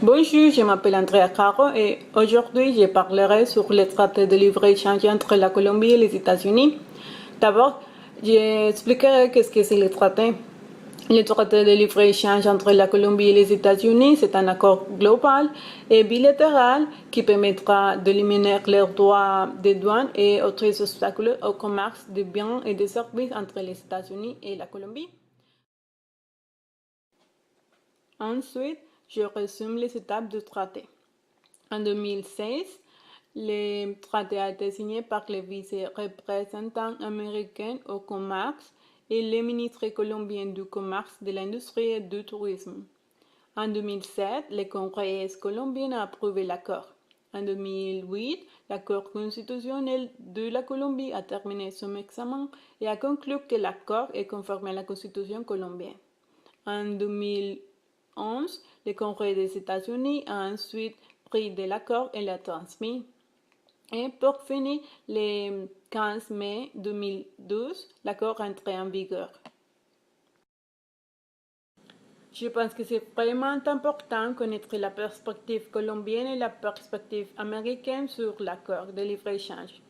Bonjour, je m'appelle Andrea Caro et aujourd'hui je parlerai sur le traité de libre-échange entre la Colombie et les États-Unis. D'abord, j'expliquerai qu'est-ce que c'est le traité. Le traité de libre-échange entre la Colombie et les États-Unis, c'est un accord global et bilatéral qui permettra d'éliminer leurs droits de douane et autres obstacles au commerce de biens et de services entre les États-Unis et la Colombie. Ensuite, je résume les étapes du traité. En 2016, le traité a été signé par le vice-représentant américain au commerce et le ministre colombien du commerce, de l'industrie et du tourisme. En 2007, le Congrès colombien a approuvé l'accord. En 2008, l'accord constitutionnel de la Colombie a terminé son examen et a conclu que l'accord est conforme à la Constitution colombienne. En 2011, le Congrès des États-Unis a ensuite pris de l'accord et l'a transmis. Et pour finir, le 15 mai 2012, l'accord est entré en vigueur. Je pense que c'est vraiment important de connaître la perspective colombienne et la perspective américaine sur l'accord de libre-échange.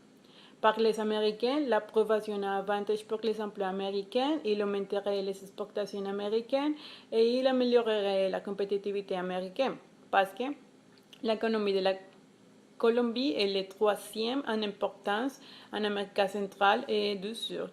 Par les Américains, l'approbation a avantage pour les emplois américains, il augmenterait les exportations américaines et il améliorerait la compétitivité américaine parce que l'économie de la Colombie est le troisième en importance en Amérique centrale et du Sud.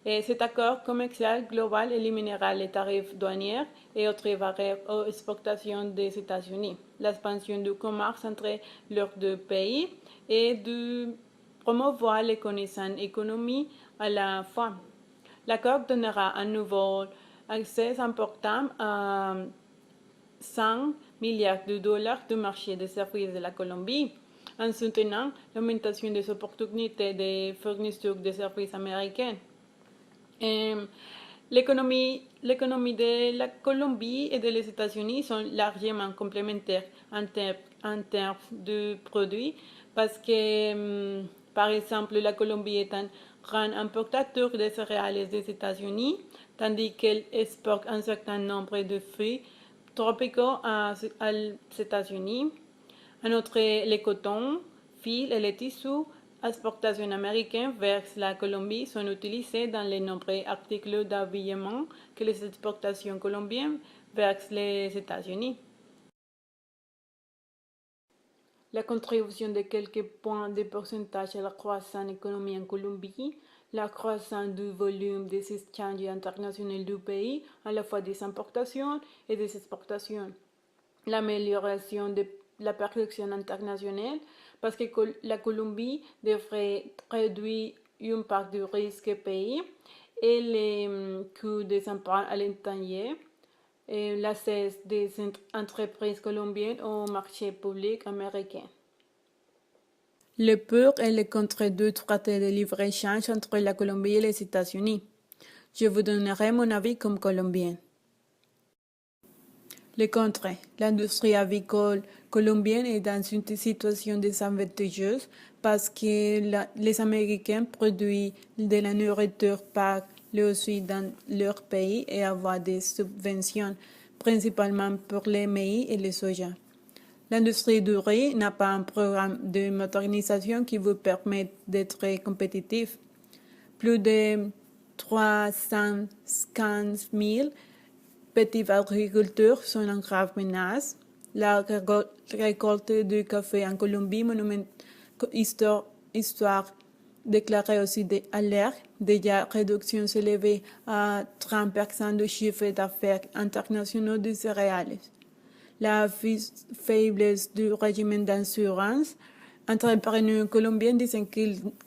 Et cet accord commercial global éliminera les tarifs douaniers et autres barrières aux exportations des États-Unis, l'expansion du commerce entre leurs deux pays et de promouvoir les connaissances économiques à la fois. L'accord donnera un nouveau accès important à 100 milliards de dollars du marché des services de la Colombie, en soutenant l'augmentation des opportunités de fourniture de services américains. L'économie de la Colombie et des États-Unis sont largement complémentaires en termes de produits parce que, par exemple, la Colombie est un grand importateur de céréales des États-Unis, tandis qu'elle exporte un certain nombre de fruits tropicaux aux États-Unis. En outre, les cotons, fils et les tissus exportations américaines vers la Colombie sont utilisés dans les nombreux articles d'habillement que les exportations colombiennes vers les États-Unis. La contribution de quelques points de pourcentage à la croissance économique en Colombie, la croissance du volume des échanges internationaux du pays, à la fois des importations et des exportations, l'amélioration de la production internationale, parce que la Colombie devrait réduire une part du risque pays et les coûts des emprunts à l'étranger, et l'accès des entreprises colombiennes au marché public américain. Le pour et le contre du traité de libre-échange entre la Colombie et les États-Unis. Je vous donnerai mon avis comme colombienne. Le contre, l'industrie avicole colombienne est dans une situation désavantageuse parce que les Américains produisent de la nourriture par le aussi dans leur pays et avoir des subventions, principalement pour les maïs et les soja. L'industrie du riz n'a pas un programme de modernisation qui vous permette d'être compétitif. Plus de 315 000 petits agriculteurs sont en grave menace. La récolte du café en Colombie, histoire déclarée aussi d'alerte, déjà réduction s'élevée à 30% du chiffre d'affaires internationaux de céréales. La faiblesse du régime d'assurance. Entrepreneurs colombiens disent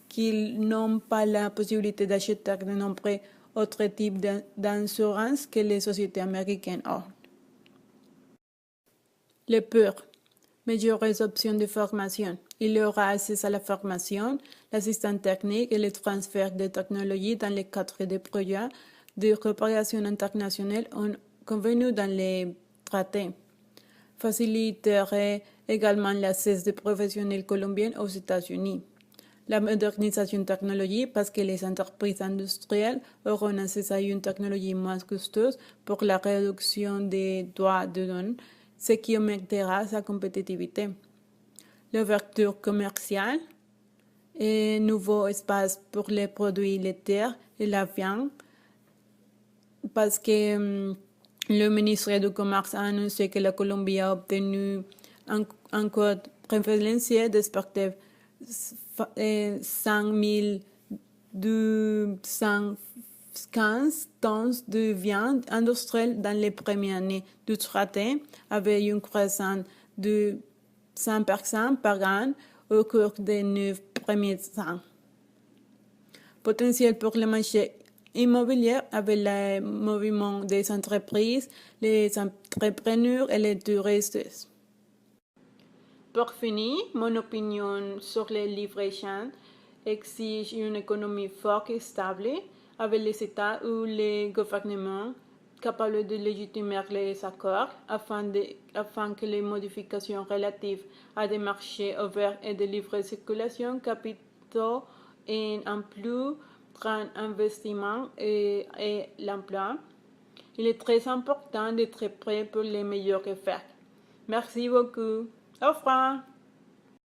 qu'ils n'ont pas la possibilité d'acheter de nombreux autres types d'assurance que les sociétés américaines ont. Le pour. Meilleures options de formation. Il y aura accès à la formation, l'assistance technique et le transfert de technologies dans le cadre des projets de coopération internationale convenus dans les traités. Faciliterait également l'accès des professionnels colombiens aux États-Unis. La modernisation technologique parce que les entreprises industrielles auront accès à une technologie moins coûteuse pour la réduction des droits de douane ce qui augmentera sa compétitivité. L'ouverture commerciale et nouveau espace pour les produits laitiers et la viande, parce que le ministère du Commerce a annoncé que la Colombie a obtenu un code préférentiel d'exporter 5 215 tonnes de viande industrielle dans les premières années du traité, avec une croissance de 100% par an au cours des 9 premiers ans. Potentiel pour le marché immobilier avec le mouvement des entreprises, les entrepreneurs et les touristes. Pour finir, mon opinion sur les livraisons exige une économie forte et stable, avec les États ou les gouvernements capables de légitimer les accords afin que les modifications relatives à des marchés ouverts et de libre circulation capitaux et un plus grand investissement et l'emploi. Il est très important d'être prêt pour les meilleurs effets. Merci beaucoup. Au revoir.